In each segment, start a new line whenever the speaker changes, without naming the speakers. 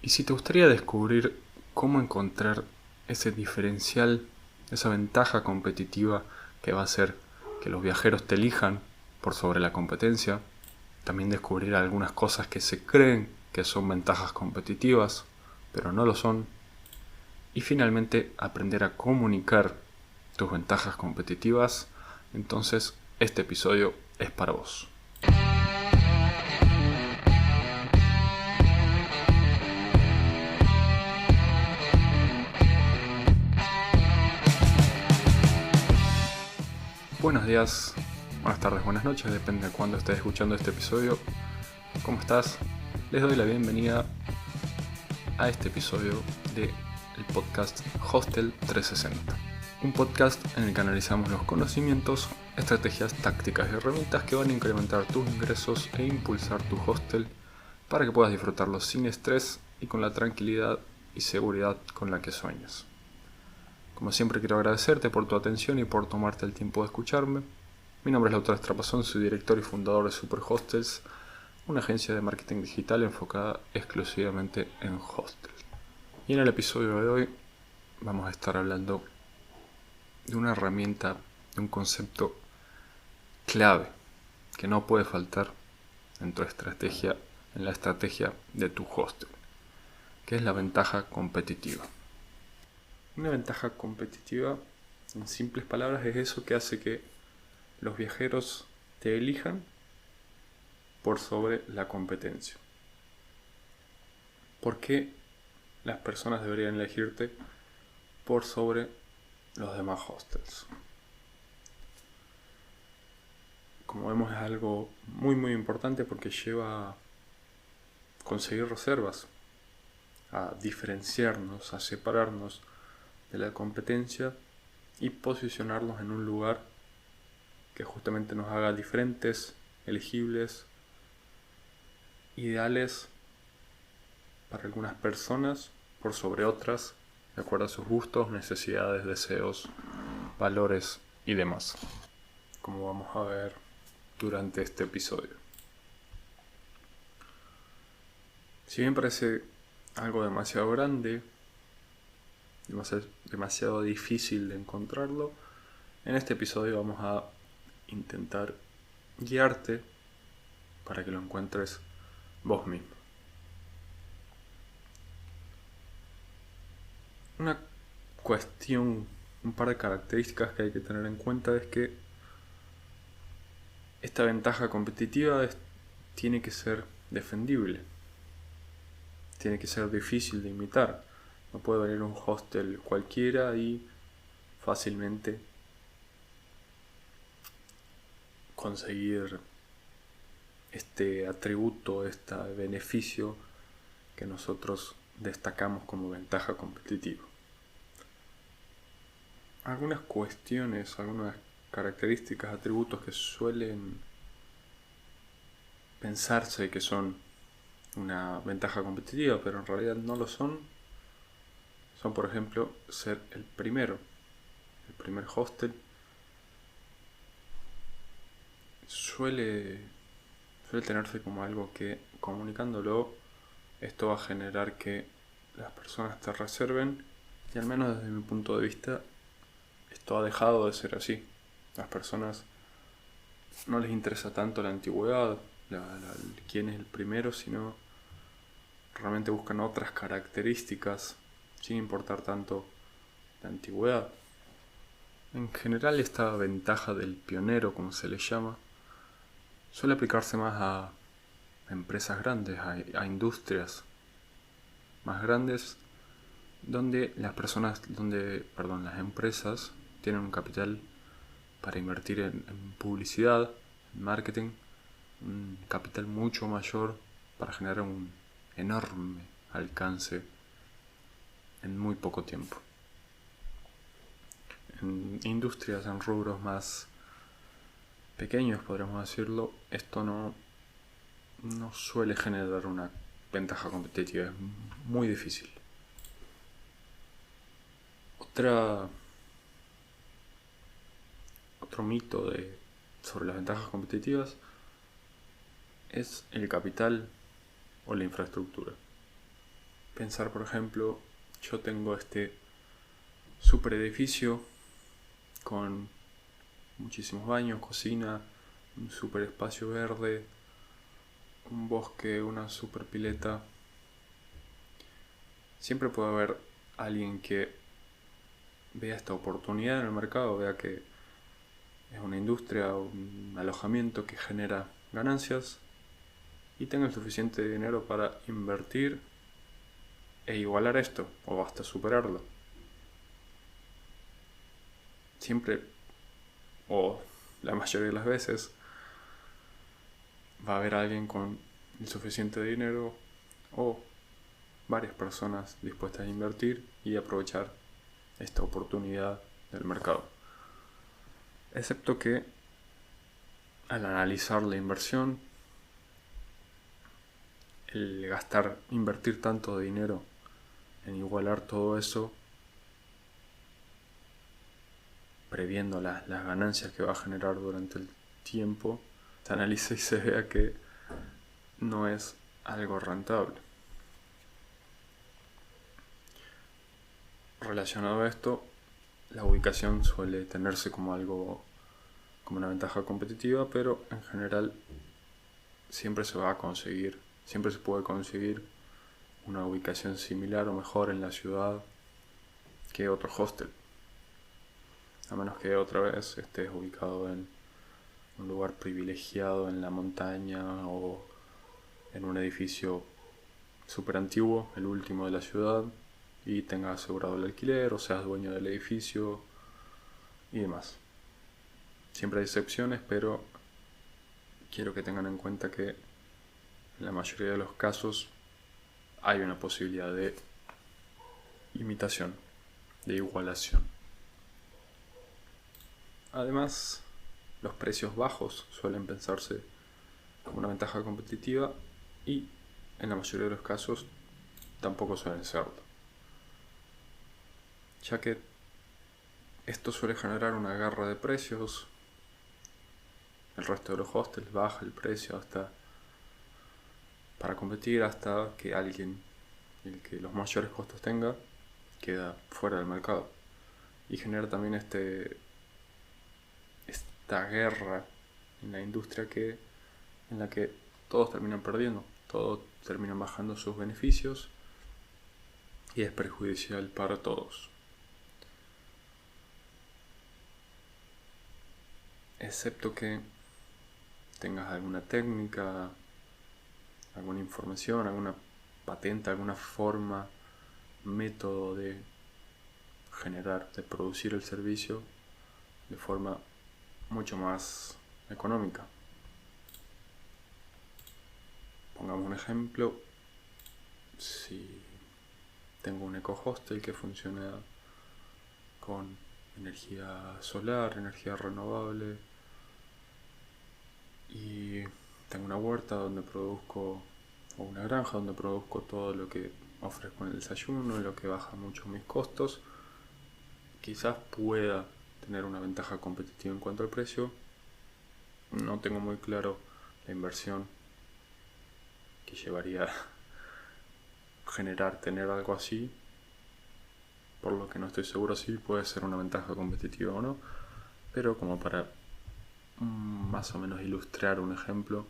Y si te gustaría descubrir cómo encontrar ese diferencial, esa ventaja competitiva que va a hacer que los viajeros te elijan por sobre la competencia, también descubrir algunas cosas que se creen que son ventajas competitivas, pero no lo son, y finalmente aprender a comunicar tus ventajas competitivas, entonces este episodio es para vos. Buenos días, buenas tardes, buenas noches, depende de cuándo estés escuchando este episodio. ¿Cómo estás? Les doy la bienvenida a este episodio del podcast Hostel 360. Un podcast en el que analizamos los conocimientos, estrategias, tácticas y herramientas que van a incrementar tus ingresos e impulsar tu hostel para que puedas disfrutarlo sin estrés y con la tranquilidad y seguridad con la que sueñas. Como siempre quiero agradecerte por tu atención y por tomarte el tiempo de escucharme. Mi nombre es Lautaro Estrapazón, soy director y fundador de Super Hostels, una agencia de marketing digital enfocada exclusivamente en hostels. Y en el episodio de hoy vamos a estar hablando de una herramienta, de un concepto clave que no puede faltar en tu estrategia, en la estrategia de tu hostel, que es la ventaja competitiva. Una ventaja competitiva, en simples palabras, es eso que hace que los viajeros te elijan por sobre la competencia. ¿Por qué las personas deberían elegirte por sobre los demás hostels? Como vemos, es algo muy importante porque lleva a conseguir reservas, a diferenciarnos, a separarnos de la competencia y posicionarnos en un lugar que justamente nos haga diferentes, elegibles, ideales para algunas personas por sobre otras, de acuerdo a sus gustos, necesidades, deseos, valores y demás, como vamos a ver durante este episodio. Si bien parece algo demasiado grande, demasiado difícil de encontrarlo, en este episodio vamos a intentar guiarte para que lo encuentres vos mismo. Una cuestión, un par de características que hay que tener en cuenta es que esta ventaja competitiva tiene que ser defendible, tiene que ser difícil de imitar. No puede venir un hostel cualquiera y fácilmente conseguir este atributo, este beneficio que nosotros destacamos como ventaja competitiva. Algunas cuestiones, algunas características, atributos que suelen pensarse que son una ventaja competitiva, pero en realidad no lo son, por ejemplo ser el primer hostel. Suele tenerse como algo que, comunicándolo, esto va a generar que las personas te reserven, y al menos desde mi punto de vista esto ha dejado de ser así. Las personas no les interesa tanto la antigüedad, quién es el primero, sino realmente buscan otras características sin importar tanto la antigüedad. En general, esta ventaja del pionero, como se le llama, suele aplicarse más a empresas grandes, a industrias más grandes, donde las empresas tienen un capital para invertir en publicidad, en marketing, un capital mucho mayor para generar un enorme alcance en muy poco tiempo. En industrias, en rubros más pequeños, podríamos decirlo, esto no suele generar una ventaja competitiva, es muy difícil. Otro mito sobre las ventajas competitivas es el capital o la infraestructura. pensar, por ejemplo, yo tengo este super edificio con muchísimos baños, cocina, un super espacio verde, un bosque, una super pileta. Siempre puede haber alguien que vea esta oportunidad en el mercado, vea que es una industria, un alojamiento que genera ganancias y tenga el suficiente dinero para invertir e igualar esto o hasta superarlo. Siempre, o la mayoría de las veces, va a haber alguien con el suficiente dinero o varias personas dispuestas a invertir y aprovechar esta oportunidad del mercado. Excepto que al analizar la inversión, el invertir tanto dinero en igualar todo eso, previendo las ganancias que va a generar durante el tiempo, se analiza y se vea que no es algo rentable. Relacionado a esto, la ubicación suele tenerse como una ventaja competitiva, pero en general siempre se puede conseguir una ubicación similar o mejor en la ciudad que otro hostel, a menos que otra vez estés ubicado en un lugar privilegiado en la montaña o en un edificio súper antiguo, el último de la ciudad, y tengas asegurado el alquiler o seas dueño del edificio y demás. Siempre hay excepciones, pero quiero que tengan en cuenta que en la mayoría de los casos hay una posibilidad de imitación, de igualación. Además, los precios bajos suelen pensarse como una ventaja competitiva y en la mayoría de los casos tampoco suelen serlo, ya que esto suele generar una guerra de precios. El resto de los hostels baja el precio para competir hasta que alguien, el que los mayores costos tenga, queda fuera del mercado. Y genera también esta guerra en la industria en la que todos terminan perdiendo, todos terminan bajando sus beneficios y es perjudicial para todos. Excepto que tengas alguna técnica, alguna información, alguna patente, alguna forma, método de producir el servicio de forma mucho más económica. Pongamos un ejemplo: si tengo un eco hostel que funciona con energía solar, energía renovable, y tengo una huerta o una granja donde produzco todo lo que ofrezco en el desayuno, lo que baja mucho mis costos, quizás pueda tener una ventaja competitiva en cuanto al precio. No tengo muy claro la inversión que llevaría a tener algo así, por lo que no estoy seguro si puede ser una ventaja competitiva o no, pero como para más o menos ilustrar un ejemplo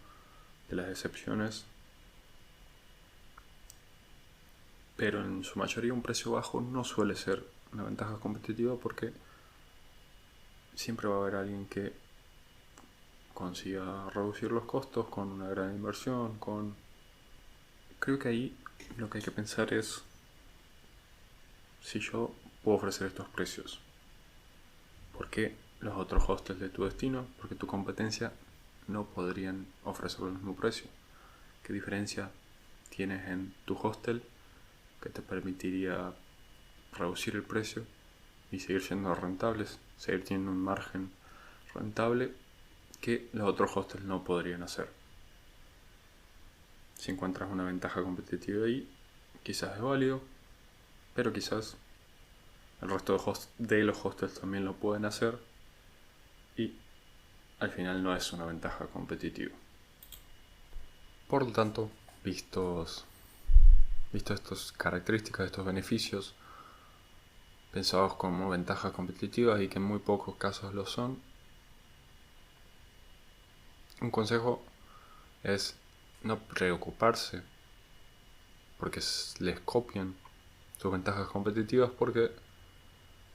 de las excepciones. Pero en su mayoría un precio bajo no suele ser una ventaja competitiva, porque siempre va a haber alguien que consiga reducir los costos con una gran inversión. Creo que ahí lo que hay que pensar es: si yo puedo ofrecer estos precios, ¿por qué los otros hostels de tu destino, porque tu competencia, no podrían ofrecer el mismo precio? ¿Qué diferencia tienes en tu hostel que te permitiría reducir el precio y seguir siendo rentables, seguir teniendo un margen rentable que los otros hostels no podrían hacer? Si encuentras una ventaja competitiva ahí, quizás es válido, pero quizás el resto de los hostels también lo pueden hacer y al final no es una ventaja competitiva. Por lo tanto, vistos visto estas características, estos beneficios, pensados como ventajas competitivas y que en muy pocos casos lo son, un consejo es no preocuparse porque les copian sus ventajas competitivas, porque,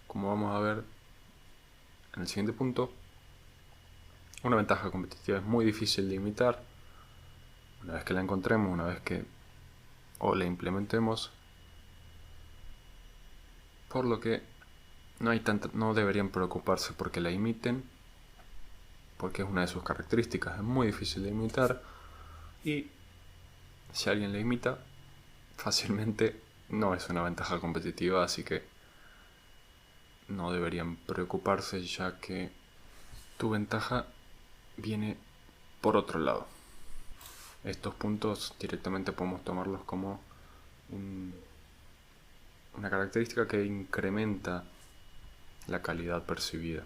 como vamos a ver en el siguiente punto, una ventaja competitiva es muy difícil de imitar. Una vez que la encontremos, una vez que la implementemos, por lo que no deberían preocuparse porque la imiten, porque es una de sus características, es muy difícil de imitar, y si alguien la imita, fácilmente no es una ventaja competitiva, así que no deberían preocuparse, ya que tu ventaja viene por otro lado. Estos puntos directamente podemos tomarlos como una característica que incrementa la calidad percibida,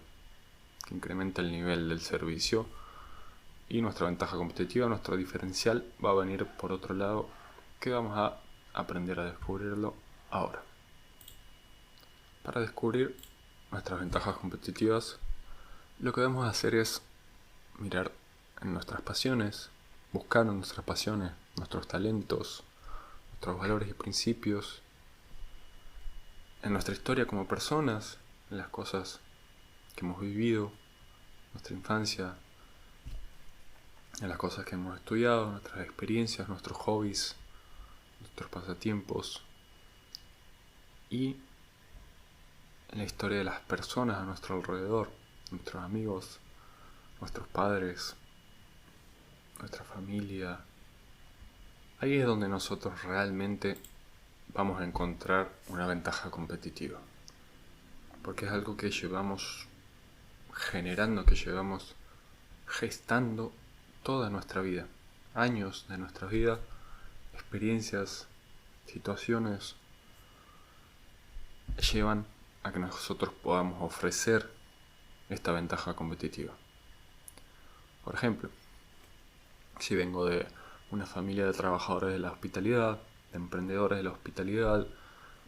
que incrementa el nivel del servicio, y nuestra ventaja competitiva, nuestro diferencial, va a venir por otro lado, que vamos a aprender a descubrirlo ahora. Para descubrir nuestras ventajas competitivas, lo que debemos hacer es mirar en nuestras pasiones, buscar en nuestras pasiones, nuestros talentos, nuestros valores y principios, en nuestra historia como personas, en las cosas que hemos vivido, nuestra infancia, en las cosas que hemos estudiado, nuestras experiencias, nuestros hobbies, nuestros pasatiempos, y en la historia de las personas a nuestro alrededor, nuestros amigos, nuestros padres, nuestra familia. Ahí es donde nosotros realmente vamos a encontrar una ventaja competitiva, porque es algo que llevamos generando, que llevamos gestando toda nuestra vida, años de nuestra vida, experiencias, situaciones, llevan a que nosotros podamos ofrecer esta ventaja competitiva. Por ejemplo, si vengo de una familia de trabajadores de la hospitalidad, de emprendedores de la hospitalidad,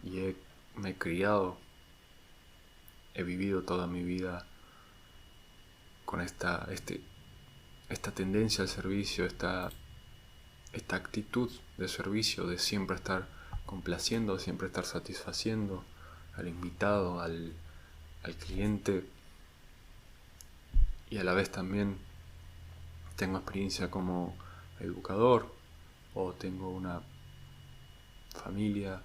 y me he criado, he vivido toda mi vida con esta tendencia al servicio, esta actitud de servicio, de siempre estar complaciendo, siempre estar satisfaciendo al invitado, al cliente, y a la vez también tengo experiencia como educador, o tengo una familia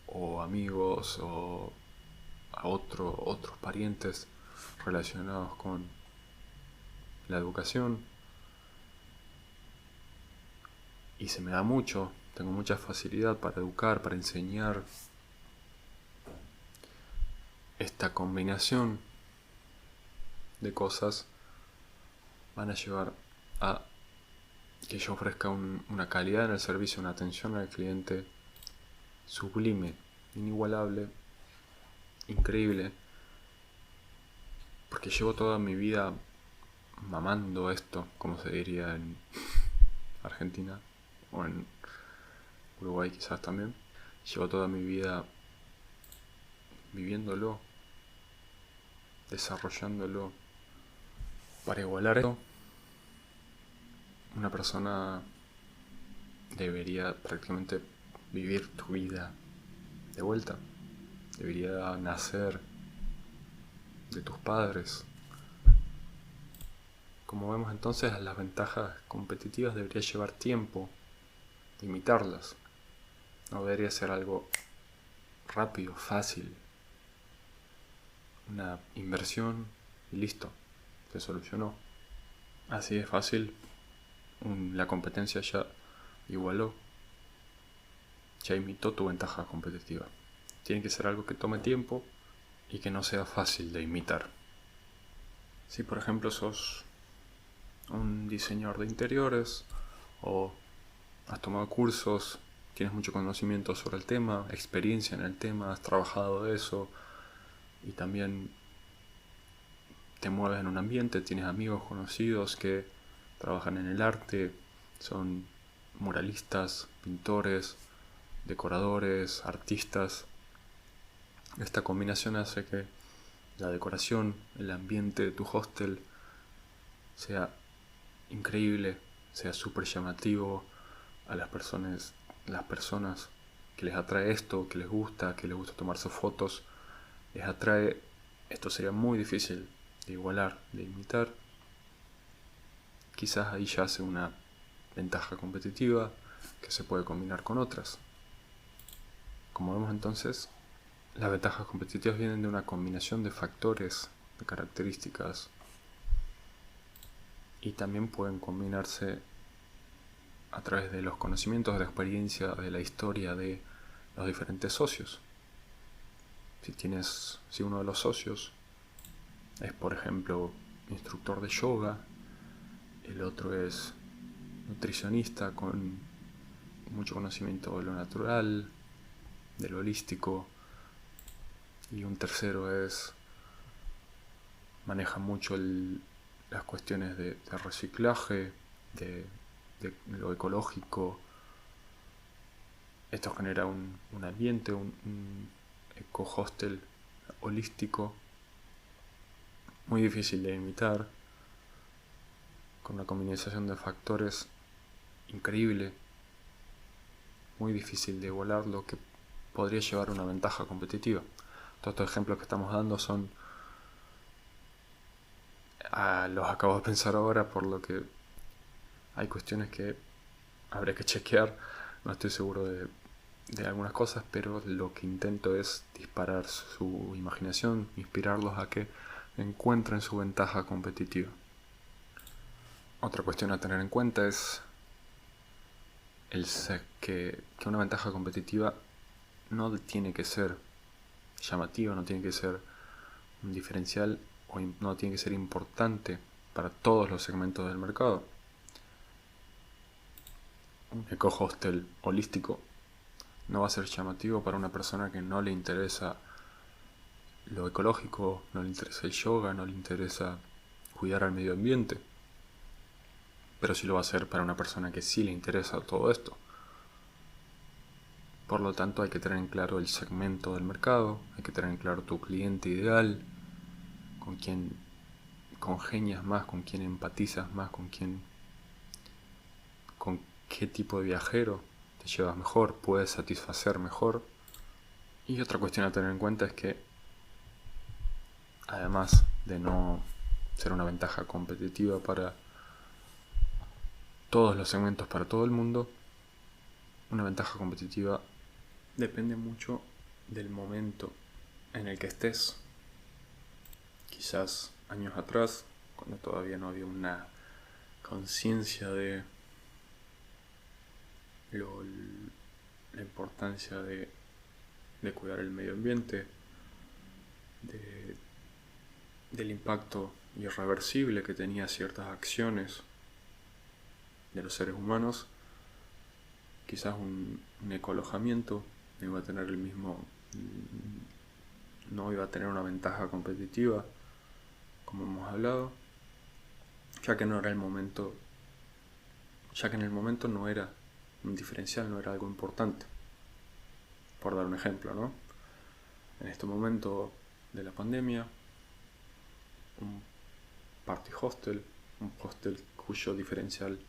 o amigos o a otros parientes relacionados con la educación, y se me da mucho, tengo mucha facilidad para educar, para enseñar. Esta combinación de cosas van a llevar a que yo ofrezca una calidad en el servicio, una atención al cliente sublime, inigualable, increíble, porque llevo toda mi vida mamando esto, como se diría en Argentina o en Uruguay quizás también. Llevo toda mi vida viviéndolo, desarrollándolo. Para igualar esto, una persona debería prácticamente vivir tu vida de vuelta. Debería nacer de tus padres. Como vemos entonces, las ventajas competitivas debería llevar tiempo imitarlas. No debería ser algo rápido, fácil. Una inversión y listo, se solucionó. Así de fácil, la competencia ya igualó, ya imitó tu ventaja competitiva. Tiene que ser algo que tome tiempo y que no sea fácil de imitar. Si por ejemplo sos un diseñador de interiores o has tomado cursos, tienes mucho conocimiento sobre el tema, experiencia en el tema, has trabajado de eso y también te mueves en un ambiente, tienes amigos conocidos que trabajan en el arte, son muralistas, pintores, decoradores, artistas. Esta combinación hace que la decoración, el ambiente de tu hostel sea increíble, sea súper llamativo a las personas que les atrae esto, que les gusta tomarse fotos, les atrae. Esto sería muy difícil de igualar, de imitar. Quizás ahí ya hace una ventaja competitiva que se puede combinar con otras. Como vemos entonces, las ventajas competitivas vienen de una combinación de factores, de características, y también pueden combinarse a través de los conocimientos, de la experiencia, de la historia de los diferentes socios. Si uno de los socios es, por ejemplo, instructor de yoga, el otro es nutricionista con mucho conocimiento de lo natural, de lo holístico, y un tercero maneja mucho las cuestiones de reciclaje, de lo ecológico. Esto genera un ambiente, un eco-hostel holístico muy difícil de imitar, con una combinación de factores increíble, muy difícil de igualar, lo que podría llevar a una ventaja competitiva. Todos estos ejemplos que estamos dando los acabo de pensar ahora, por lo que hay cuestiones que habría que chequear. No estoy seguro de algunas cosas, pero lo que intento es disparar su imaginación, inspirarlos a que encuentren su ventaja competitiva. Otra cuestión a tener en cuenta es que una ventaja competitiva no tiene que ser llamativa, no tiene que ser un diferencial o no tiene que ser importante para todos los segmentos del mercado. Un eco-hostel holístico no va a ser llamativo para una persona que no le interesa lo ecológico, no le interesa el yoga, no le interesa cuidar al medio ambiente, pero sí lo va a hacer para una persona que sí le interesa todo esto. Por lo tanto, hay que tener en claro el segmento del mercado, hay que tener en claro tu cliente ideal, con quién congenias más, con quién empatizas más, con qué tipo de viajero te llevas mejor, puedes satisfacer mejor. Y otra cuestión a tener en cuenta es que, además de no ser una ventaja competitiva para todos los segmentos, para todo el mundo, una ventaja competitiva depende mucho del momento en el que estés. Quizás años atrás, cuando todavía no había una conciencia de la importancia de cuidar el medio ambiente, del impacto irreversible que tenía ciertas acciones de los seres humanos, quizás un ecoalojamiento no iba a tener no iba a tener una ventaja competitiva, como hemos hablado, ya que en el momento no era un diferencial, no era algo importante. Por dar un ejemplo, ¿no? En este momento de la pandemia, un party hostel, un hostel cuyo diferencial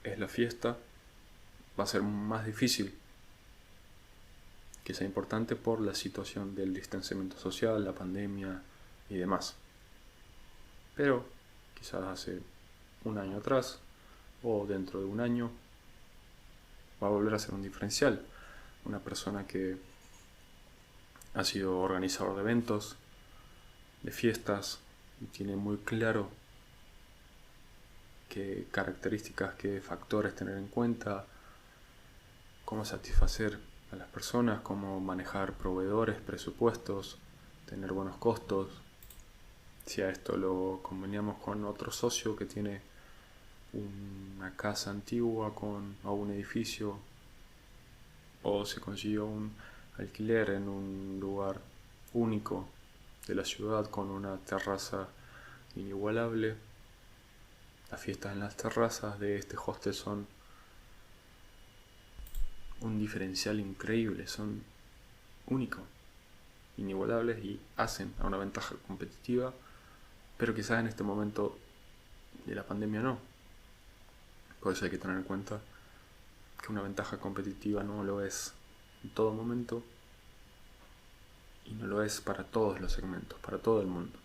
es la fiesta, va a ser más difícil que sea importante por la situación del distanciamiento social, la pandemia y demás. Pero quizás hace un año atrás o dentro de un año va a volver a ser un diferencial. Una persona que ha sido organizador de eventos, de fiestas, y tiene muy claro qué características, qué factores tener en cuenta, cómo satisfacer a las personas, cómo manejar proveedores, presupuestos, tener buenos costos. Si a esto lo conveníamos con otro socio que tiene una casa antigua o un edificio, o se consiguió un alquiler en un lugar único de la ciudad con una terraza inigualable. Las fiestas en las terrazas de este hostel son un diferencial increíble, son únicos, inigualables y hacen a una ventaja competitiva, pero quizás en este momento de la pandemia no. Por eso hay que tener en cuenta que una ventaja competitiva no lo es en todo momento y no lo es para todos los segmentos, para todo el mundo.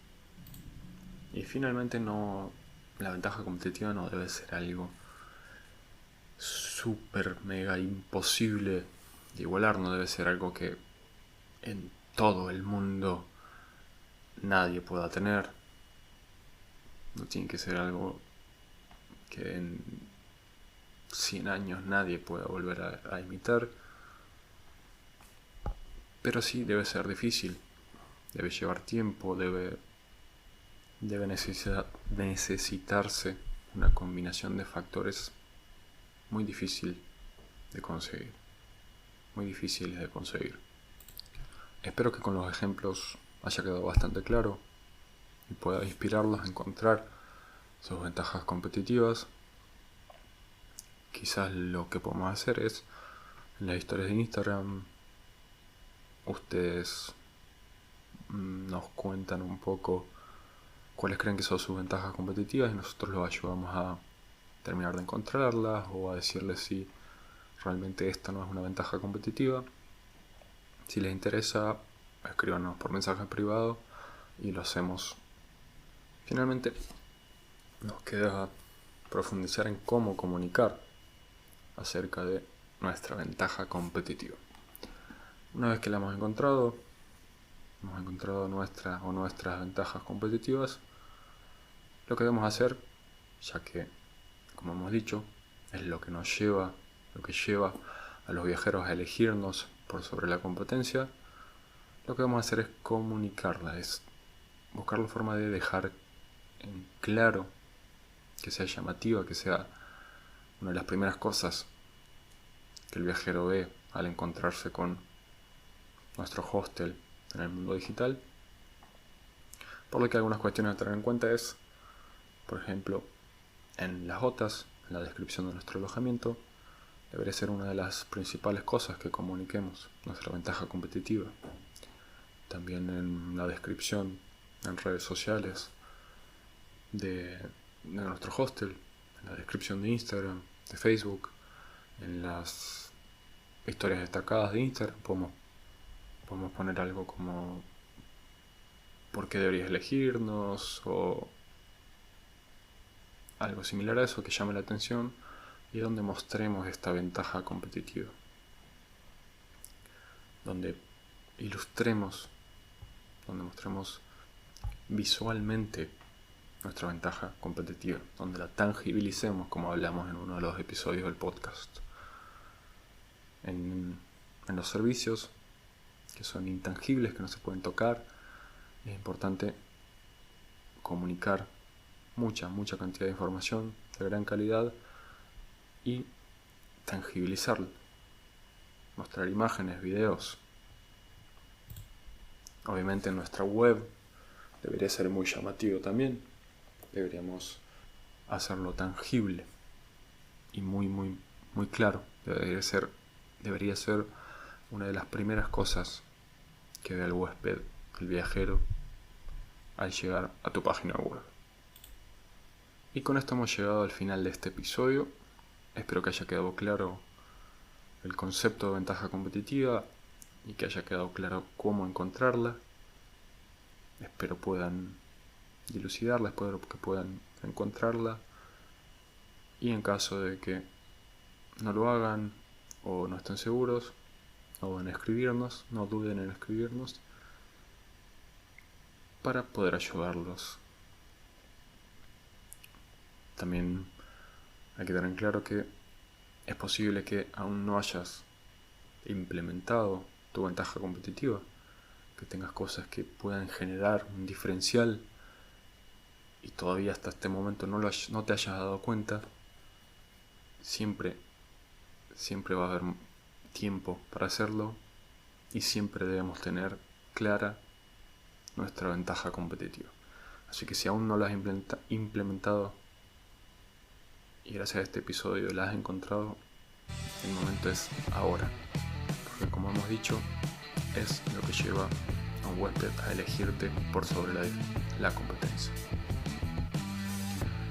Y finalmente la ventaja competitiva no debe ser algo súper mega imposible de igualar, no debe ser algo que en todo el mundo nadie pueda tener. No tiene que ser algo que en 100 años nadie pueda volver a imitar. Pero sí debe ser difícil, debe llevar tiempo, debe necesitarse una combinación de factores muy difícil de conseguir. Muy difíciles de conseguir. Espero que con los ejemplos haya quedado bastante claro y pueda inspirarlos a encontrar sus ventajas competitivas. Quizás lo que podemos hacer es, en las historias de Instagram, ustedes nos cuentan un poco cuáles creen que son sus ventajas competitivas y nosotros los ayudamos a terminar de encontrarlas o a decirles si realmente esta no es una ventaja competitiva. Si les interesa, escríbanos por mensaje privado y lo hacemos. Finalmente, nos queda profundizar en cómo comunicar acerca de nuestra ventaja competitiva. Una vez que la hemos encontrado nuestras ventajas competitivas, lo que debemos hacer, ya que, como hemos dicho, es lo que lleva a los viajeros a elegirnos por sobre la competencia, lo que vamos a hacer es comunicarla, es buscar la forma de dejar en claro, que sea llamativa, que sea una de las primeras cosas que el viajero ve al encontrarse con nuestro hostel en el mundo digital. Por lo que algunas cuestiones a tener en cuenta es, por ejemplo, en las OTAs, en la descripción de nuestro alojamiento, debería ser una de las principales cosas que comuniquemos, nuestra ventaja competitiva. También en la descripción en redes sociales de nuestro hostel, en la descripción de Instagram, de Facebook, en las historias destacadas de Instagram, podemos poner algo como ¿por qué deberías elegirnos? O algo similar a eso que llame la atención y donde mostremos esta ventaja competitiva, donde mostremos visualmente nuestra ventaja competitiva, donde la tangibilicemos, como hablamos en uno de los episodios del podcast. En los servicios que son intangibles, que no se pueden tocar, es importante comunicar mucha cantidad de información de gran calidad y tangibilizarlo, mostrar imágenes, videos. Obviamente en nuestra web debería ser muy llamativo también, deberíamos hacerlo tangible y muy claro. Debería ser una de las primeras cosas que ve el huésped, el viajero, al llegar a tu página web. Y con esto hemos llegado al final de este episodio. Espero que haya quedado claro el concepto de ventaja competitiva y que haya quedado claro cómo encontrarla. Espero puedan dilucidarla, espero que puedan encontrarla. Y en caso de que no lo hagan o no estén seguros, no duden en escribirnos para poder ayudarlos. También hay que tener en claro que es posible que aún no hayas implementado tu ventaja competitiva, que tengas cosas que puedan generar un diferencial y todavía hasta este momento no te hayas dado cuenta. Siempre va a haber tiempo para hacerlo y siempre debemos tener clara nuestra ventaja competitiva. Así que si aún no la has implementado y gracias a este episodio la has encontrado, El momento es ahora, porque como hemos dicho, es lo que lleva a un huésped a elegirte por sobre la competencia.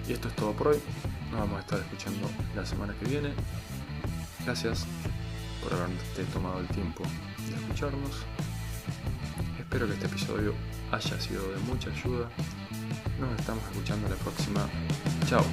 Y esto es todo por hoy. Nos vamos a estar escuchando la semana que viene. Gracias por haberte tomado el tiempo de escucharnos. Espero que este episodio haya sido de mucha ayuda. Nos estamos escuchando la próxima. Chao.